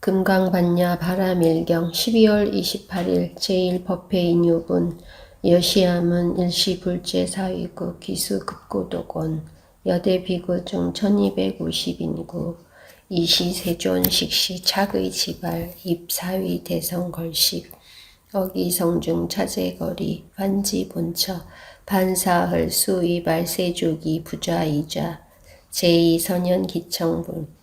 금강반야 바람일경 12월 28일 제1법회인 유분 여시함은 일시불제 사위구 기수급고도권 여대비구 중 1250인구 이시세존 식시 착의 지발 입사위 대성 걸식 어기성중 차제거리 반지본처 반사헐수 이발세조기 부좌이자 제2선연기청분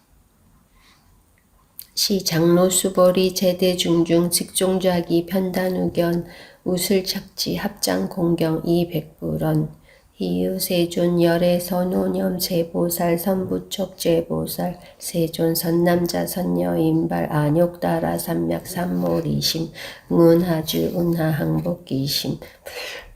시 장로수보리 제대중중 직종좌기 편단우견 우술착지 합장공경 이백불원 희유세존 열애선오념 제보살 선부촉 제보살 세존 선남자 선녀인발 안욕따라 삼맥 삼몰이심 응운하주 운하항복이심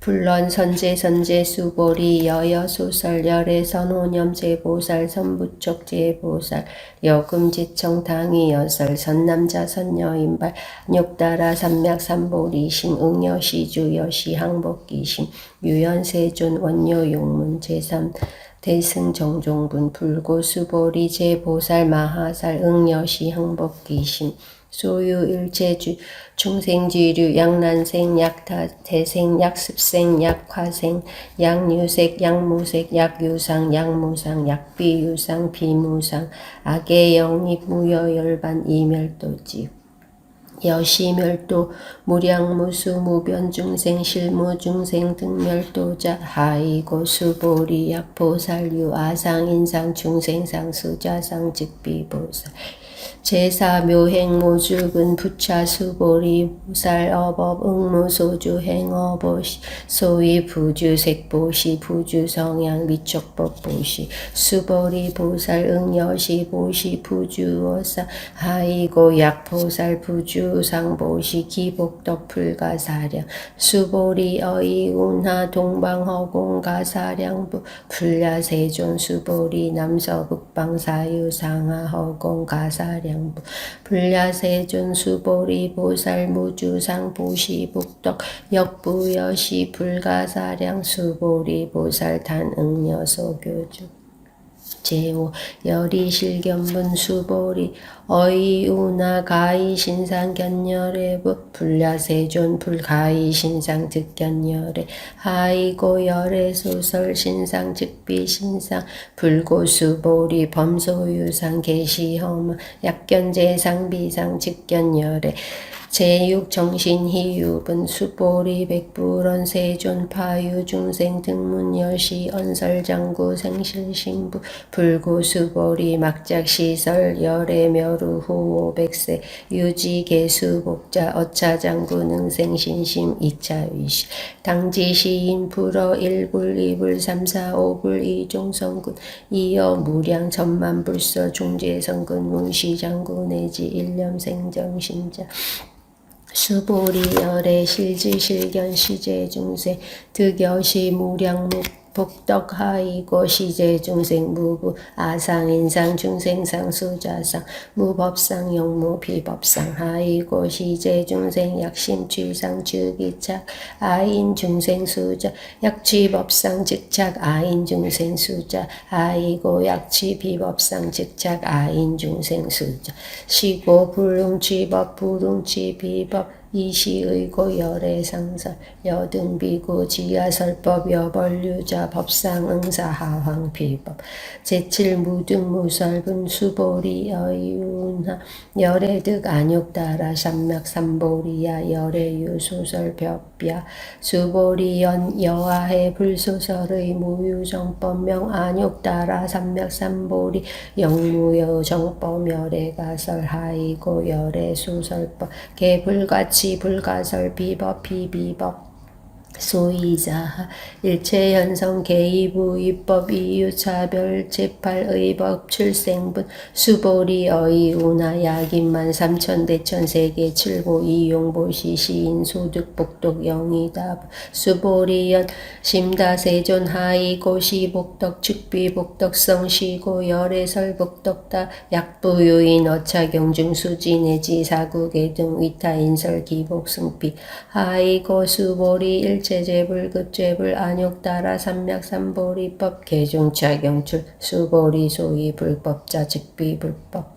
불런 선제 수보리 여여소설 열애선오념 제보살 선부촉 제보살 여금지청 당위여설 선남자 선녀인발 안욕따라 삼맥 삼몰이심 응여시주 여시항복이심 유연세존 원료용문 제3 대승정종분 불고수보리 제보살 마하살 응여시 항복기심 소유일체주 충생지류 약난생 약타 태생 약습생 약화생 약유색 약무색 약유상 약무상 약비유상 비무상 악의 영입 무여열반 이멸도지 여시멸도 무량무수 무변중생 실무중생 등멸도자 하이고 수보리 약보살유 아상인상 중생상 수자상 즉비보살 제사 묘행 모죽은 부차 수보리 무살 어법 응무소주 행어보시 소위 부주색보시 부주성향 미촉법보시 수보리 보살 응여시 보시 부주어사 하이고 약보살 부주상보시 기복덕 불가사량 수보리 어이운하 동방허공가사량부 불야세존 수보리 남서북방사유상하허공가사량 불야세존 수보리 보살 무주상 보시북덕 역부여시 불가사량 수보리 보살 단응여소교주 제5 열이실견분 수보리 어이우나 가이신상 견열애부 불야세존 불가이신상 득견열애 하이고 열애소설 신상 즉비신상 불고수보리 범소유상 계시허마 약견재상 비상 즉견열애 제6 정신희유분 수보리 백불원 세존 파유 중생 등문열시 언설장구 생실신부 불고수보리 막작시설 열애묘루 후오백세 유지개수복자 어차장구 능생신심 이차위시 당지시인 불어 1불 2불 3 4 5불 이종성군 이어 무량 천만불서 중재성군 문시장구 내지 일념생정신자 수보리 열애 실지실견 시제중생 득여시 무량묵 복덕하이고 시제중생 무부 아상인상 중생상 수자상 무법상 영무 비법상 하이고 시제중생 약심취상 즉이착 아인중생 수자 약취법상 즉착 아인중생 수자 하이고 약취비법상 즉착 아인중생 수자 시고 불응취법 불응취비법 이시의고 열애상설 여등비고 지하설법 여벌유자 법상 응사하황 비법 제7 무등무설분 수보리 여이운하 열애득 안욕따라 삼맥 삼보리야 열애유 소설벽비야 수보리 연 여하해 불소설의 무유정법명 안욕따라 삼맥 삼보리 영무여 정법 열애가설 하이고 열애 소설법 개불같이 불가설 비법 비비법 소이자하 일체현성 개이부 입법 이유차별 제8의법 출생분 수보리 어이우나 약인만 삼천대천 세계 칠보 이용보시 시인 소득 복독 영이다 수보리연 심다세존 하이고 시복덕 축비복덕성 시고 열애설 복덕다 약부유인 어차경중 수지 내지 사국의 등 위타인설 기복승비 하이고 수보리 일체제불 급제불 안욕따라 삼맥 삼보리법 개중차경출 수보리 소위 불법자 즉비불법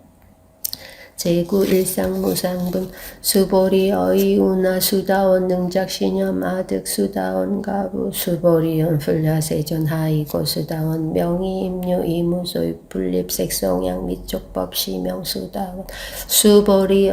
제구 일상무상분 수보리 어이우나 수다원 능작신염 아득 수다원 가부 수보리연 불야세존 하이고 수다원 명의 임류 이무소유 분립 색성양 미촉법 시명 수다원 수보리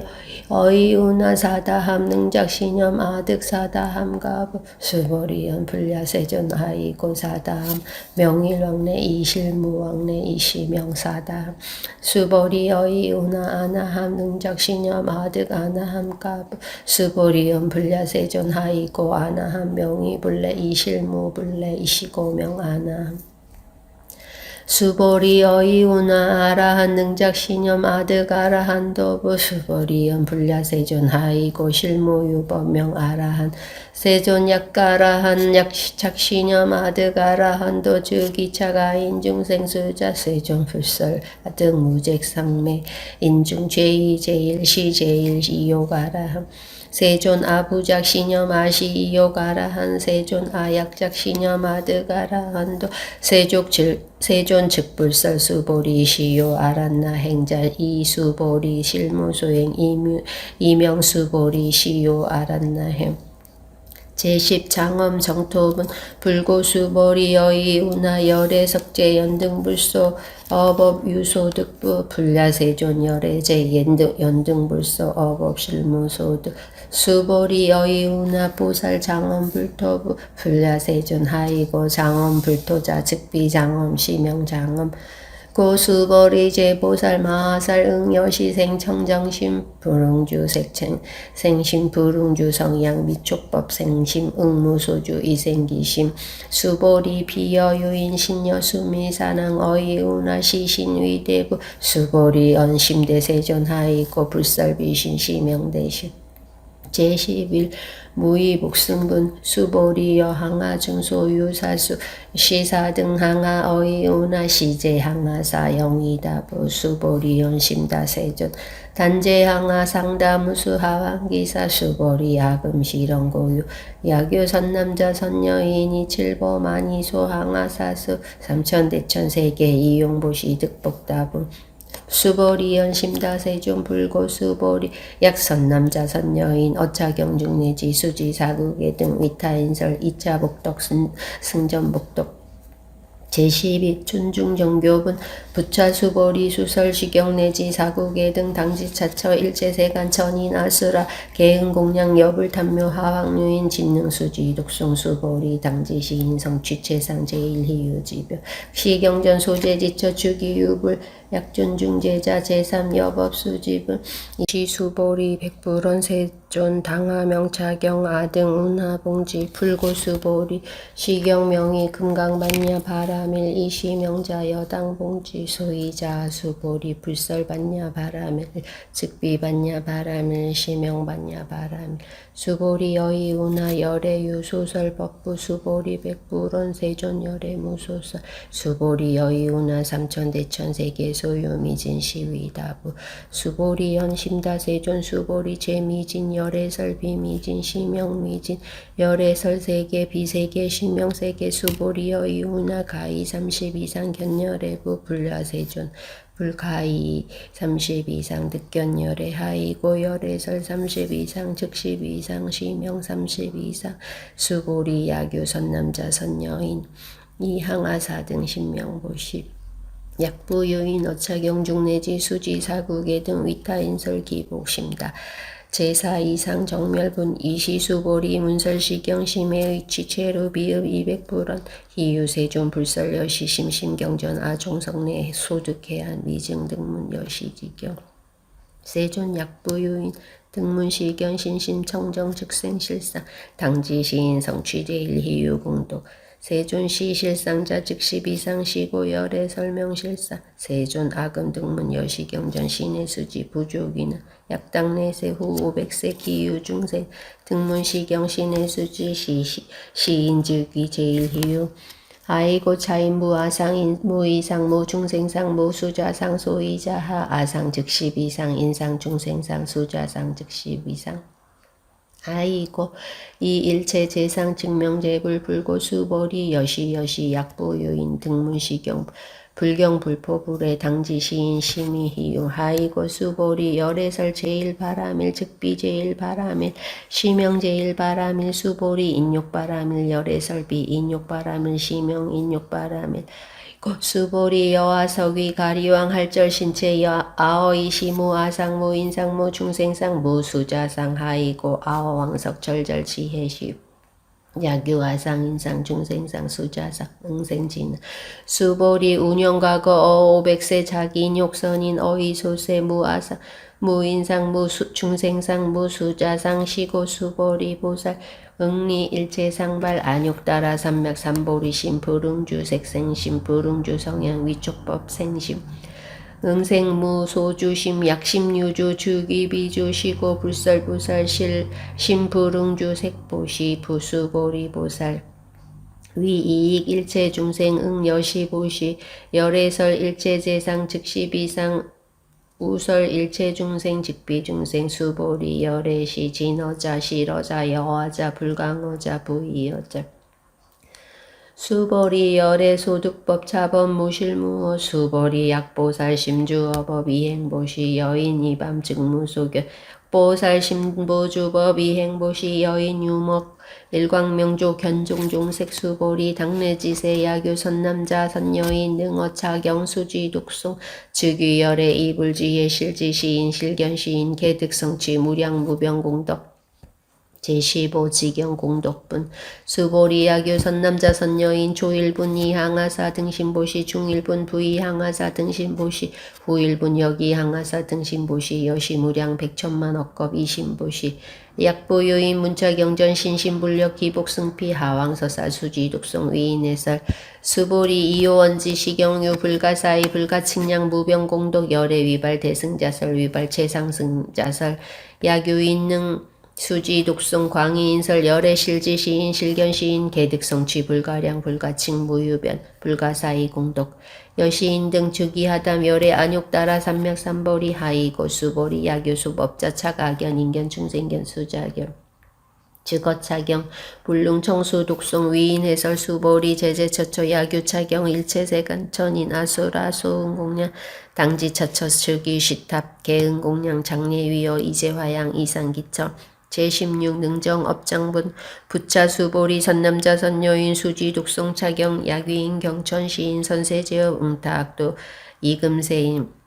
어이우나 사다함 능작신염 아득 사다함 가부 수보리연 불야세존 하이고 사다함 명일왕래 이실무왕래 이시명 사다함 수보리 어이우나 아나함 능작신염 아득 아나함 가부 수보리연 불야세존 하이고 아나함 명의 불래 이실무 불래 이시고명 아나함 수보리 어이우나 아라한 능작신염 아득 아라한 도부 수보리연 불야세존 하이고 실무유법명 아라한 세존 약가라한 약작신염 아득 아라한 도즉 이차가 인중생수자 세존 불설 아득 무잭상매 인중 제2 제1시 제1 이요가라함 세존 아부작 신염 아시 이요가라한 세존 아약작 신염 아득 아라한도 세존 즉불설 수보리 시요 아란나 행자 이수보리 실무소행 이명 수보리 시요 아란나 행 제10 장엄 정토분 불고수보리 여의우나 열애석제 연등불소 어법 유소득부 불야세존 열애제 연등불소 어법 실무소득 수보리 여의우나 보살 장엄 불토부 불야세존 하이고 장엄 불토자 즉비 장엄 시명 장엄 고수보리 제보살 마하살 응여시 생청정심 불응주 색생 생심 불응주 성양 미촉법 생심 응무소주 이생기심 수보리 비여유인 신여수미사능 어이우나 시신위대부 수보리 언심대세존 하이고 불설비신 시명대신 제11 무의복승분 수보리 여항아 중소유사수 시사등 항아 어이우나 시제항아사 영이다부 수보리 연심다세존 단제항아 상다무수 하왕기사 수보리 야금시렁고유 야교 선남자 선여인이 칠보 마니소 항아사수 삼천대천세계 이용보시 득복다분 수보리 연심다세존 불고수보리 약선남자 선여인 어차경중내지 수지사국의 등 위타인설 이차복덕 승전복덕 제12 춘중정교분 부차수보리 수설시경내지 사국의 등 당지차처 일제세간 천인아수라 개흥공양 여불탐묘 하왕유인 진능수지 독송수보리 당지시인성 취체상 제1희유지별 시경전 소재지처 주기유불 약존중제자 제3여법수지분 시수보리 백불원 세존 당하명차경 아등 운하봉지 풀고수보리 시경명이 금강반야 바라밀 이시명자 여당봉지 소이자 수보리 불설반야 바라밀 즉비반야 바라밀 시명반야 바라밀 수보리 여의우나 열애유 소설법부 수보리 백불원 세존 열애무소설 수보리 여의우나 삼천대천세계 소유미진 시위다부 수보리 연심다세존 수보리 제미진 열애설 비미진 시명미진 열애설 세계 비세계 시명세계 수보리 여의우나 가이 30 이상 견열애부 불야세존 불가이 30 이상 득견열애 하이고 열애설 30 이상 즉십 이상 시명 30 이상 수보리 야교 선남자 선여인 이항아사 등 신명보십 약부유인 어차경중내지 수지사국의 등 위타인설 기복심다. 제4 이상 정멸분 이시수보리 문설시경 심해의 치체루 비읍 200불원 희유세존 불설여시 심심경전 아종성내 소득해안 미증 등문 여시지경 세존 약부유인 등문시경 신심청정 즉생실상 당지시인 성취제일 희유공도 세존시 실상자 즉시 비상시고 열애 설명실사 세존 아금 등문 여시경전 신의수지 부족이나 약당내세 후 500세 기유중생 등문시경 신의수지 시인즉위 제일희유 아이고 차인무 아상 무이상 무중생상 무수자상 소이자하 아상 즉시 비상 인상 중생상 수자상 즉시 비상 아이고 이 일체 재상 증명재불 불고수보리 여시 약보유인 등문시경 불경 불포불의 당지 시인 심의 희유 하이고 수보리 열애설 제일바람일 즉비 제일바람일 시명 제일바람일 수보리 인욕바람일 열애설비 인욕바람일 시명 인욕바람일 수보리 여아석위 가리왕 할절 신체 아어이 시무 아상무 인상무 중생상 무수자상 하이고 아어왕석 절절 지혜시 야규아상 인상 중생상 수자상 응생진 수보리 운영과거 어오백세 자기인욕선인 어이소세 무아상 무인상 중생상 무수자상 시고 수보리 보살 응리 일체상발 안욕따라 삼맥삼보리 심불응주 색생심 불응주 성향 위촉법 생심 응생무 소주심 약심유주 주기비주 시고 불설부설 심불응주 색보시 부수보리 보살 위이익 일체중생 응여시보시 열애설 일체재상 즉시비상 우설 일체중생 직비중생 수보리 열애시 진어자 실어자 여화자 불강어자 부이어자 수보리 열애 소득법 차범 무실무어 수보리 약보살 심주어법 이행보시 여인 이밤 즉무소견 보살 심보주법 이행보시 여인 유목 일광명조 견종종색 수보리 당내지세 야교 선남자 선여인 능어차경 수지 독송 즉위열애 이불지혜 실지시인 실견시인 개득성취 무량무병공덕 제15 지경공덕분 수보리 야교 선남자 선여인 조일분 이항하사 등신보시 중일분 부이항하사 등신보시 후일분 여기항하사 등신보시 여시무량 백천만억겁 이신보시 약보요인 문자경전 신신불력 기복승피 하왕서사 수지독성 위인해설 수보리 이호원지 시경유 불가사의 불가측량 무병공덕 열애위발 대승자설 위발 최상승자설 야교인능 수지 독성 광의인설 열애 실지 시인 실견 시인 개득성취 불가량 불가칭 무유변 불가사의 공덕 여시인 등 즉위하담 열애 안욕따라 삼맥삼보리 하이고 수보리 야교수법자 차가견 인견 중생견 수자견 즉어차경 불능청수 독성 위인해설 수보리 제제처처 야교차경 일체세간 천인 아수라 소응공량 당지처처 즉위시탑 개응공량 장례위어 이재화양 이상기처 제16 능정업장분 부차수보리 선남자 선여인 수지 독성 차경 야귀인 경천 시인 선세제업 응타악도 이금세인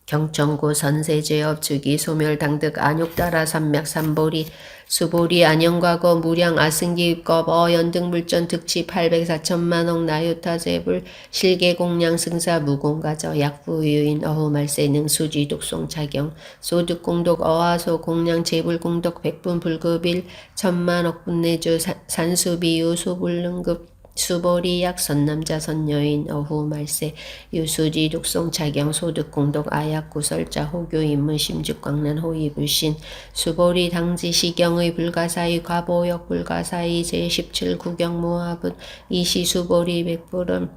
경천고 선세제업 즉위 소멸 당득 안욕따라 삼맥 삼보리 수보리 안영과거 무량 아승기입겁 어연등물전 득치 804천만억 나유타제불 실계공량 승사 무공가저 약부유인 어후말세능 수지 독송 차경 소득공덕 어하소 공량 제불공덕 백분 불급일 천만억 분내주 산수비유 소불능급 수보리 약 선남자 선여인 어후말세 유수지 독성 차경 소득공덕 아약 구설자 호교 인문 심죽광란 호위불신 수보리 당지 시경의 불가사의 과보역 불가사의 제17 구경모합은 이시수보리 백불음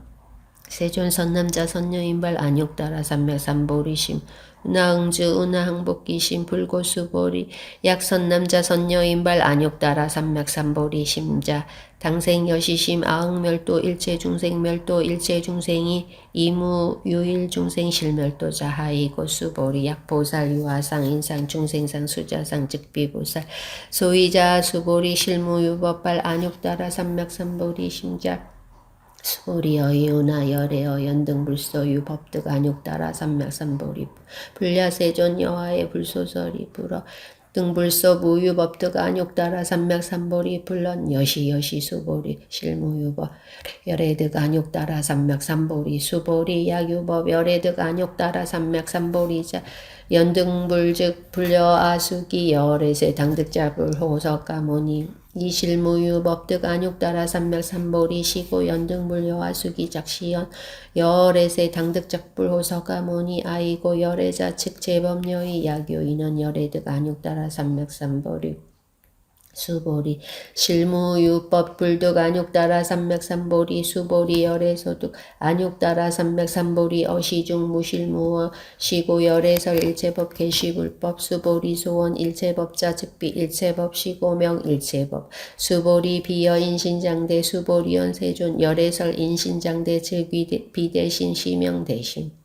세존 선남자 선여인발 안욕따라 삼맥삼보리심 은하응주 은하항복기심 불고수보리 약선남자 선여인발 안욕따라 삼맥삼보리 심자 당생여시심 아흥멸도 일체중생멸도 일체중생이 이무유일중생 실멸도자 하이고 수보리 약보살 유화상 인상 중생상 수자상 즉비보살 소위자 수보리 실무유법발 안욕따라 삼맥삼보리 심자 수보리 어이우나 열애어 연등불소유 법득 안욕따라 삼맥삼보리 불야세존 여하의 불소설이 불어 등불소 무유법득 안욕따라 삼맥삼보리 불런 여시 수보리 실무유법 열애득 안욕따라 삼맥삼보리 수보리 야유법 열애득 안욕따라 삼맥삼보리자 연등불즉 불려아수기 열애세 당득자불 호석가모니 이실무유법득 안욕따라 삼맥삼보리 시고 연등불여아수기 작시연 열애세 당득작불 호석가모니 아이고 열애자 측 제법여의 야교인원 열애득 안욕따라 삼맥삼보리 수보리 실무유법 불득 안육따라 삼맥삼보리 수보리 열애소득 안육따라 삼맥삼보리 어시중 무실무어 시고 열애설 일체법 개시불법 수보리 소원 일체법자 즉비 일체법 시고명 일체법 수보리 비여 인신장대 수보리연 세존 열애설 인신장대 즉위 비대신 시명 대신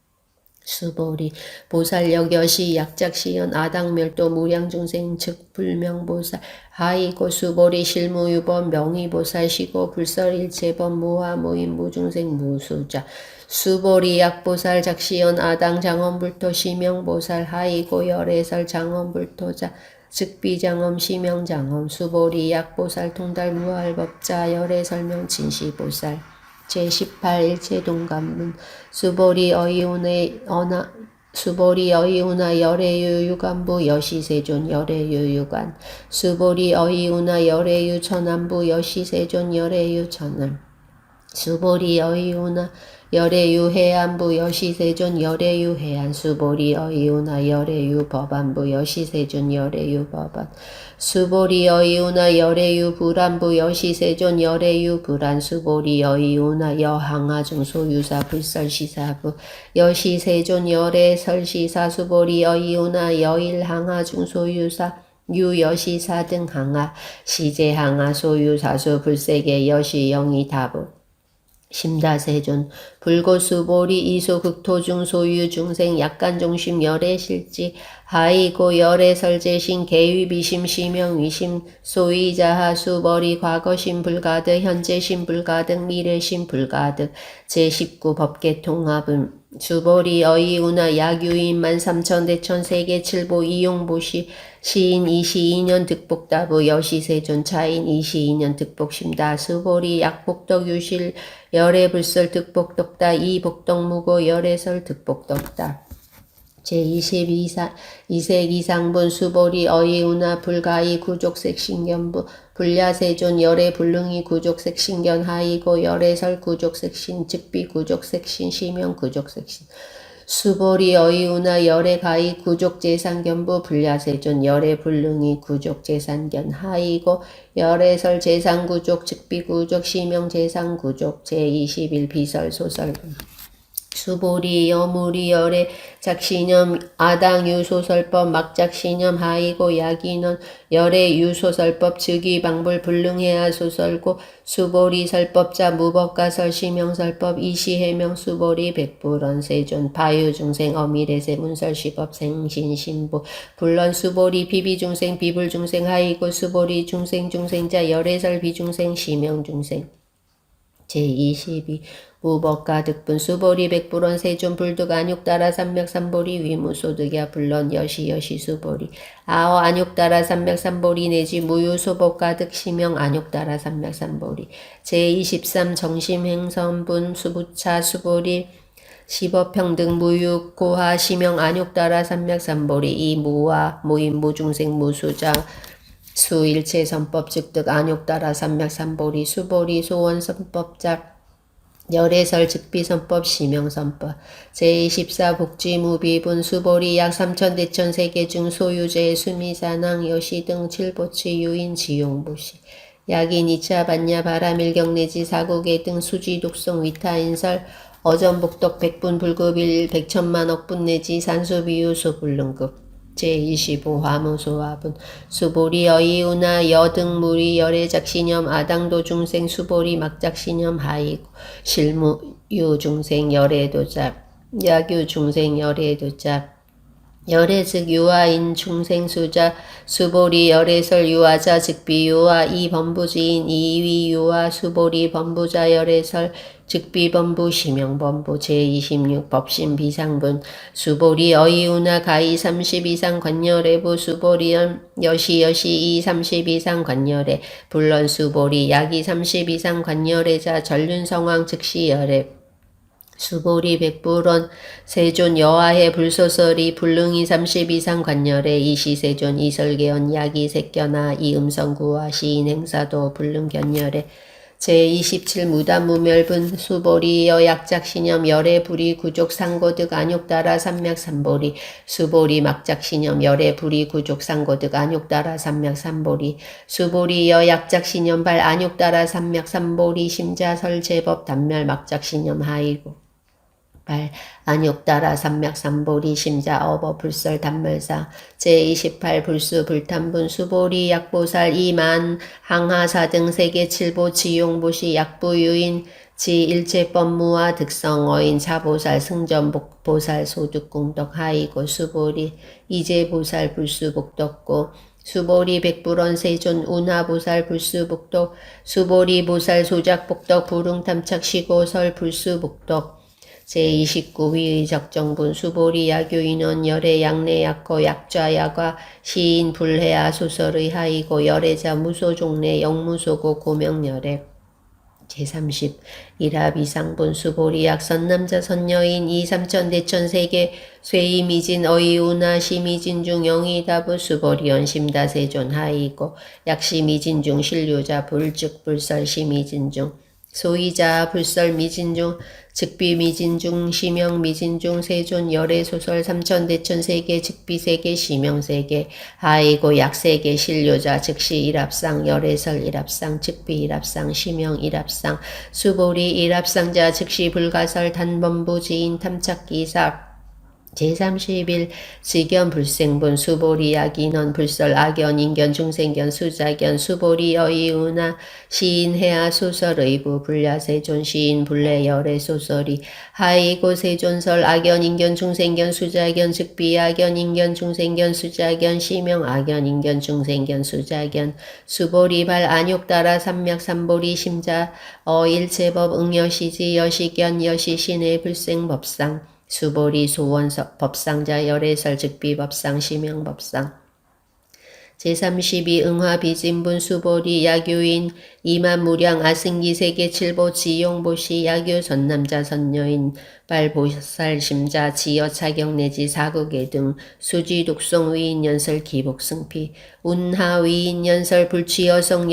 수보리 보살역 여시 약작시연 아당멸도 무량중생 즉 불명보살 하이고 수보리 실무유법 명의보살 시고 불설일체법 무화무인 무중생 무수자 수보리 약보살 작시연 아당 장엄불토 시명보살 하이고 열애설 장엄불토자 즉비장엄 시명장엄 수보리 약보살 통달 무할법자 열애설명 진시보살 제18 일체동감문 수보리 어이우나 열애유 유간부 여시세존 열애유 유간 수보리 어이우나 열애유 천안부 여시세존 열애유 천안 수보리 어이우나 열애유 해안부 여시세존 열애유 해안 수보리 어이우나 열애유 법안부 여시세존 열애유 법안 수보리 어이우나 열애유 불안부 여시세존 열애유 불안 수보리 어이우나 여항아중 소유사 불설시사부 여시세존 열애설시사 수보리 어이우나 여일항아중 소유사 유여시사 등 항아 시제항아 소유사수 불세계 여시영이 다부 심다세존 불고수보리 이소극토중 소유중생 약간중심 열애실지 하이고 열애설제신 개위비심 시명위심 소이자하 수벌이 과거심 불가득 현재심 불가득 미래심 불가득 제19 법계통합은 수벌이 어이우나 약유인 13,000대천 세계 칠보 이용보시 시인 22년 득복다부 여시세존 차인 22년 득복심다 수보리 약복덕 유실 열애불설 득복덕다 이복덕무고 열애설 득복덕다 제22색 이상분 수보리 어이우나 불가이 구족색 신견부 불야세존 열애 불능이 구족색 신견 하이고 열애설 구족색 신 즉비 구족색 신 시명 구족색 신 수보리 어이우나 열애 가이 구족재산견부 불야세존 열애 불능이 구족재산견 하이고 열애설 재산구족 즉비구족 시명재산구족 제21 비설소설분 수보리 여무리 열애 작시념 아당 유소설법 막작시념 하이고 야기넌 열애 유소설법 즉위방불 불능해야 소설고 수보리 설법자 무법가설 시명설법 이시해명 수보리 백불원 세존 바유중생 어미래세 문설시법 생신신부 불런 수보리 비비중생 비불중생 하이고 수보리 중생중생자 열애설 비중생 시명중생 제22 무법가 득분 수보리 백불원 세존 불득 안육따라 삼맥삼보리 위무소득야 불런 여시 수보리 아어 안육따라 삼맥삼보리 내지 무유소법가 득시명 안육따라 삼맥삼보리 제23 정심행선분 수부차 수보리 시법평등 무육 고하 시명 안육따라 삼맥삼보리 이 무와 무인 무중생 무수자 수일체 선법 즉득 안육따라 삼맥삼보리 수보리 소원선법작 열애설 즉비선법 시명선법 제24 복지무비분 수보리 약 3,000대천 세계 중 소유제 수미사낭 여시 등 칠보치 유인 지용보시 약인 2차 반야 바라밀경 내지 사국의 등 수지 독성 위타인설 어전복덕 백분 불급일 백천만억분 내지 산수비유 소불능급 제25 화무소화분 수보리 어이우나 여등무리 열애작시념 아당도 중생 수보리 막작시념 하이고 실무유중생 열애도자 야규중생 열애도자 열애즉 유아인 중생수자 수보리 열애설 유아자 즉비 유아 이범부지인 이위 유아 수보리 범부자 열애설 즉비범부 시명범부 제26 법신비상분 수보리 어이우나 가이 30 이상 관열애부 수보리연 여시 이 30 이상 관열애 불런 수보리 약이 30 이상 관열애자 전륜성왕 즉시 열애 수보리 백불원 세존 여하해 불소설이 불능이 30 이상 관열에 이시세존 이설계언 약이 색견하 이음성구와 시인행사도 불능견열에 제27 무단무멸분 수보리 여약작신염 열애 불이 구족 상고득 안욕따라 삼맥삼보리 수보리 막작신염 열애 불이 구족 상고득 안욕따라 삼맥삼보리 수보리 여약작신염 발 안욕따라 삼맥삼보리 심자설 제법 단멸 막작신염 하이고 발 안욕따라 삼맥삼보리 심자 어버 불설 단멸사 제28 불수 불탄분 수보리 약보살 이만 항하사 등 세계 칠보 지용보시 약부유인 지일체법무와 득성어인 사보살 승전보살 소득공덕 하이고 수보리 이제보살 불수복덕고 수보리 백불원 세존 운하보살 불수복덕 수보리 보살 소작복덕 부릉탐착 시고설 불수복덕 제29 위의 적정분 수보리 야교인원 열애 약내 약거 약좌 야과 시인 불해아 소설의 하이고 열애자 무소종래 영무소고 고명열애 제30 일합 이상분 수보리 약선남자 선여인 이삼천 대천 세계 쇠이 미진 어이우나 시미진 중 영이다부 수보리 연심다 세존 하이고 약시 미진 중 신료자 불즉 불설 시미진 중 소이자 불설 미진중 즉비 미진중 시명 미진중 세존 열애 소설 삼천대천 세계 즉비 세계 시명 세계 하이고 약세계 신료자 즉시 일합상 열애설 일합상 즉비 일합상 시명 일합상 수보리 일합상자 즉시 불가설 단범부 지인 탐착기사 제31 지견 불생분 수보리 약인원 불설 악연 인견 중생견 수자견 수보리 여이우나 시인 해아 소설 의부 불야세존 시인 불례 열애 소설이 하이고 세존설 악연 인견 중생견 수자견 즉비 악연 인견 중생견 수자견 시명 악연 인견 중생견 수자견 수보리 발 안욕따라 삼맥삼보리 심자 어일체법 응여시지 여시견 여시신의 불생법상 수보리 소원 법상자 열애설 즉비 법상 시명 법상 제32 응화비진분 수보리 야교인 이만무량 아승기 세계 칠보 지용보시 야교 선남자 선여인 발보살 심자 지여 차경 내지 사국의 등 수지 독송 위인 연설 기복 승피 운하 위인 연설 불취 여성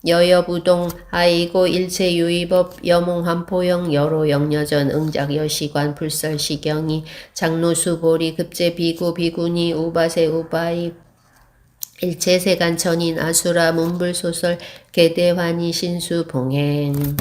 여여부동 아이고 일체유의법 여몽한포영 여로 영여전 응작 여시관 불설 시경이 장로수보리 급제 비구 비구니 우바세 우바이 일체세간 천인 아수라 문불소설 개대환이 신수 봉행